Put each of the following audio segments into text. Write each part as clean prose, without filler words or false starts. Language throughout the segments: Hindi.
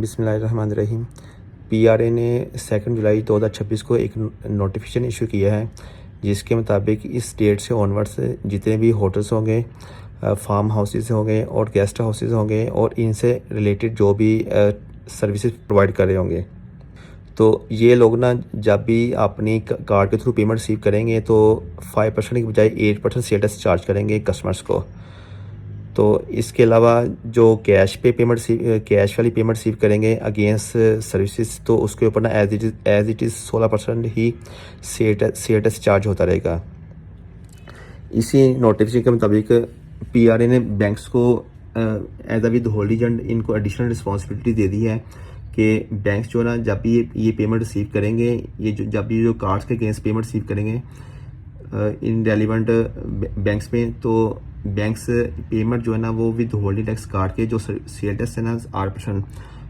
बिस्मिल्लाहिर्रहमानिर्रहीम। पीआरए ने 2 जुलाई 2026 को एक नोटिफिकेशन इशू किया है, जिसके मुताबिक इस डेट से ऑनवर्ड्स जितने भी होटल्स होंगे, फार्म हाउसेस होंगे और गेस्ट हाउसेस होंगे और इनसे रिलेटेड जो भी सर्विसेज प्रोवाइड कर रहे होंगे, तो ये लोग ना जब भी अपनी कार्ड के थ्रू पेमेंट रिसीव करेंगे तो 5% की बजाय 8% सेल्स चार्ज करेंगे कस्टमर्स को। तो इसके अलावा जो कैश वाली पेमेंट रिसीव करेंगे अगेंस्ट सर्विसेज, तो उसके ऊपर ना एज इट इज़ 16% ही सेल्स चार्ज होता रहेगा। इसी नोटिफिकेशन के मुताबिक पीआरए ने बैंक्स को as a withhold agent इनको एडिशनल रिस्पॉन्सिबिलिटी दे दी है कि बैंक्स जो ना जब भी ये पेमेंट रिसीव करेंगे, जब भी जो कार्ड्स के अगेंस्ट पेमेंट रिसीव करेंगे इन रेलिवेंट बैंक्स में, तो बैंक्स पेमेंट जो है ना वो विद होल्डिंग टैक्स कार्ड के जो सेल टैक्स है ना 8%,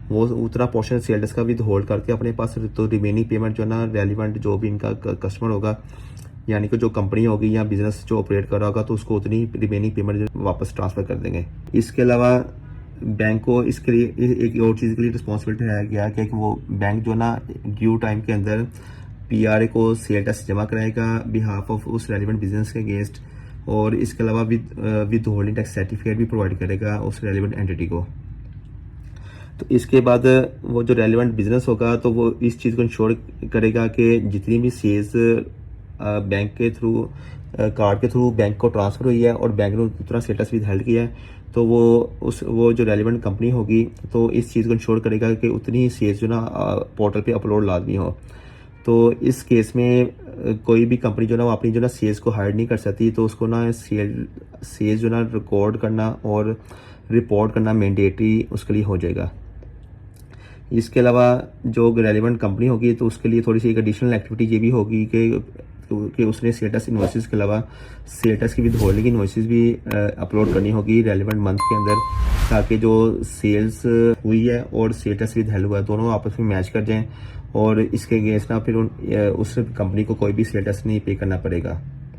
वो उतना पोर्शन सेल टैक्स का विद होल्ड करके अपने पास, तो रिमेनिंग पेमेंट जो है ना रेलिवेंट जो भी इनका कस्टमर होगा, यानी कि जो कंपनी होगी या बिजनेस जो ऑपरेट कर रहा होगा, तो उसको उतनी रिमेनिंग पेमेंट वापस ट्रांसफर कर देंगे। इसके अलावा बैंक को इसके लिए एक और चीज़ के लिए रिस्पॉन्सिबिलिटी है गया कि वो बैंक जो ना ड्यू टाइम के अंदर पीआरए को सेल टैक्स जमा कराएगा बिहाफ ऑफ उस रेलिवेंट बिजनेस के अगेंस्ट, और इसके अलावा विद होल्डिंग टैक्स सर्टिफिकेट भी प्रोवाइड करेगा उस रेलिवेंट एंटिटी को। तो इसके बाद वो जो रेलिवेंट बिजनेस होगा तो वो इस चीज़ को इंश्योर करेगा कि जितनी भी सेल्स बैंक के थ्रू कार्ड के थ्रू बैंक को ट्रांसफ़र हुई है और बैंक ने उतना स्टेटस विद हेल्ड किया है, तो वो जो रेलिवेंट कंपनी होगी तो इस चीज़ को इंश्योर करेगा कि उतनी सेल्स जो ना पोर्टल पे अपलोड लाजमी हो। तो इस केस में कोई भी कंपनी जो ना वो अपनी जो ना सेल्स को हाइड नहीं कर सकती, तो उसको ना सेल्स जो ना रिकॉर्ड करना और रिपोर्ट करना मैंडेटरी उसके लिए हो जाएगा। इसके अलावा जो रेलिवेंट कंपनी होगी तो उसके लिए थोड़ी सी एक एडिशनल एक्टिविटी ये भी होगी कि उसने सेल्स इन्वॉइसेस के अलावा सेल्स की विद होल्डिंग इन्वॉइसेस भी अपलोड करनी होगी रेलिवेंट मंथ के अंदर, ताकि जो सेल्स हुई है और सेल्स विद हेल्ड हुआ है दोनों आपस में मैच कर जाएं और इसके अगेंस्ट ना फिर उस कंपनी को कोई भी सेल्स नहीं पे करना पड़ेगा।